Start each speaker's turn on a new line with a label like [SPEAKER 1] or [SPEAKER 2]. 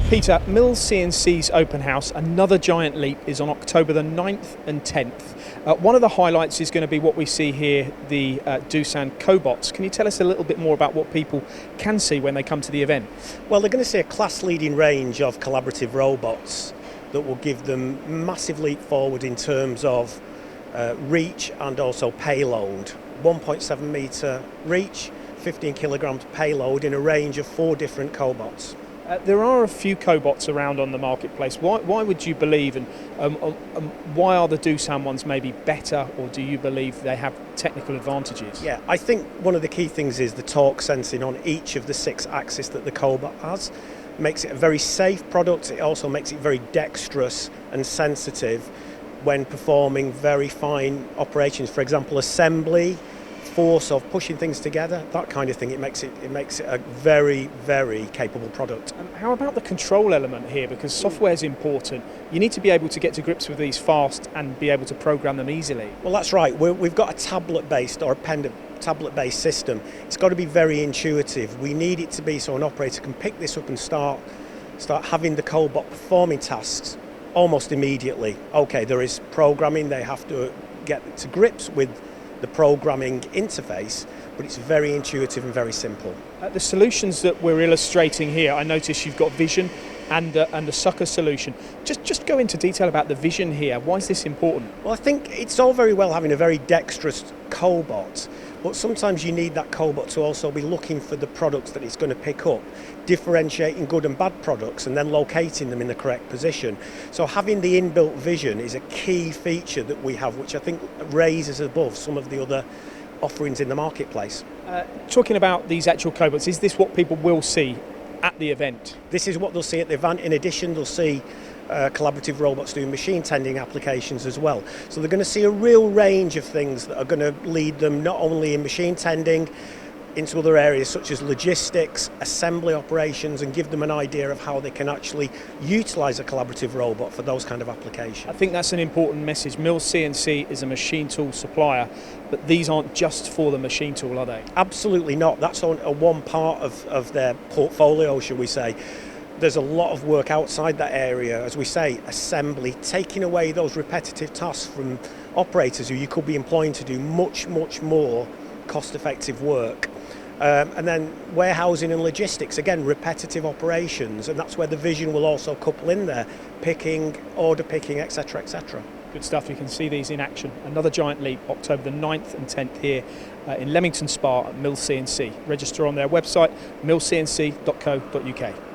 [SPEAKER 1] Peter, Mills CNC's open house, Another Giant Leap, is on October the 9th and 10th. One of the highlights is going to be what we see here, the Doosan Cobots. Can you tell us a little bit more about what people can see when they come to the event?
[SPEAKER 2] Well, they're going to see a class-leading range of collaborative robots that will give them massive leap forward in terms of reach and also payload. 1.7 metre reach, 15 kilograms payload in a range of 4 different Cobots.
[SPEAKER 1] There are a few Cobots around on the marketplace. Why would you believe, and why are the Doosan ones maybe better, or do you believe they have technical advantages?
[SPEAKER 2] Yeah, I think one of the key things is the torque sensing on each of the 6 axes that the Cobot has. Makes it a very safe product. It also makes it very dexterous and sensitive when performing very fine operations. For example, assembly, force of pushing things together, that kind of thing. It makes it a very, very capable product.
[SPEAKER 1] How about the control element here? Because software is important. You need to be able to get to grips with these fast and be able to program them easily.
[SPEAKER 2] Well, that's right. We've got a tablet-based or a tablet-based system. It's got to be very intuitive. We need it to be so an operator can pick this up and start having the Cobot performing tasks almost immediately. Okay, there is programming. They have to get to grips with the programming interface, but it's very intuitive and very simple.
[SPEAKER 1] The solutions that we're illustrating here, I notice you've got vision and the sucker solution. Just go into detail about the vision here. Why is this important?
[SPEAKER 2] Well, I think it's all very well having a very dexterous Cobot, but sometimes you need that Cobot to also be looking for the products that it's going to pick up, differentiating good and bad products and then locating them in the correct position. So having the inbuilt vision is a key feature that we have, which I think raises above some of the other offerings in the marketplace.
[SPEAKER 1] Talking about these actual Cobots, is this what people will see at the event?
[SPEAKER 2] This is what they'll see at the event. In addition, they'll see collaborative robots doing machine tending applications as well. So they're going to see a real range of things that are going to lead them not only in machine tending, into other areas such as logistics, assembly operations, and give them an idea of how they can actually utilise a collaborative robot for those kind of applications.
[SPEAKER 1] I think that's an important message. Mills CNC is a machine tool supplier, but these aren't just for the machine tool, are they?
[SPEAKER 2] Absolutely not. That's on one part of their portfolio, shall we say. There's a lot of work outside that area, as we say, assembly, taking away those repetitive tasks from operators who you could be employing to do much, much more cost-effective work. And then warehousing and logistics, again, repetitive operations, and that's where the vision will also couple in there, picking, order picking, etc., etc.
[SPEAKER 1] Good stuff. You can see these in action. Another Giant Leap, October the 9th and 10th here in Leamington Spa at Mills CNC. Register on their website, millscnc.co.uk.